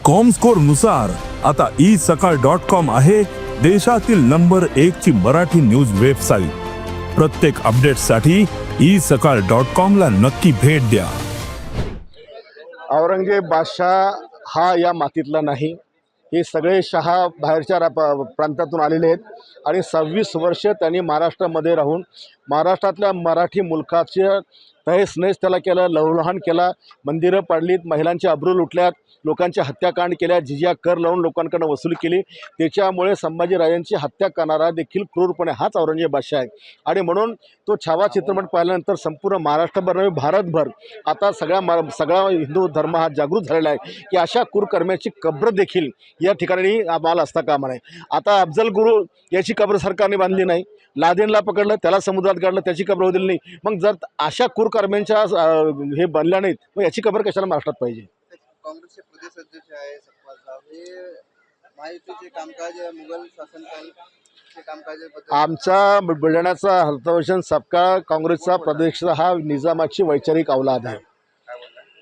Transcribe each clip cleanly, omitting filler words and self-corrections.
Comscore नुसार आता isakal.com आहे देशातील नंबर 1 ची मराठी न्यूज वेबसाईट। प्रत्येक अपडेटसाठी isakal.com ला नक्की भेट द्या। औरंगजेब बादशाह हा या मातीतला नाही, हे सगळे शहा बाहेरच्या प्रांतातून आलेले आहेत आणि 26 वर्ष त्यांनी महाराष्ट्रामध्ये राहून महाराष्ट्रातल्या मराठी मुलकाचे तहेस नहेस त्याला केलं, लहूलुहाण केला, मंदिरं पाडलीत, महिलांचे अब्रू लुटल्यात, लोकांच्या हत्याकांड केल्या, जिजिया कर लावून लोकांकडून वसूल केली। त्याच्यामुळे संभाजीराजांची हत्या करणारा देखील क्रूरपणे हाच औरंगजेब बादशाह आहे। आणि म्हणून तो छावा चित्रपट पाहिल्यानंतर संपूर्ण महाराष्ट्रभर नव्हे भारतभर आता सगळा हिंदू धर्म हा जागृत झालेला आहे की अशा क्रूरकर्म्याची कब्र देखील या ठिकाणी आम्हाला असता कामा नये। आता अफजल गुरु याची कब्र सरकारने बांधली नाही, लादेनला पकडलं, त्याला समुद्रात गाडलं, त्याची कब्र होतील नाही। मग जर अशा क्रूरकर्म्यांच्या हे बनल्या नाहीत, मग याची कब्र कशाला महाराष्ट्रात पाहिजे? काँग्रेसचे प्रदेश अध्यक्ष आहे सतपाल साहेब, हे महायुतीचे कामकाज मुघल शासनकालचे कामकाजाबद्दल आमचा बुलढाण्याचा हर्षवर्धन सपकाळ काँग्रेसचा प्रदेश हा निजामाची वैचारिक औलाद आहे।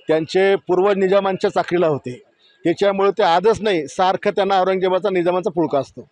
त्यांचे पूर्वज निजामांच्या चाकरीला होते, त्याच्यामुळे ते आजच नाही सारखं त्यांना औरंगजेबाचा निजामाचा पुळका असतो।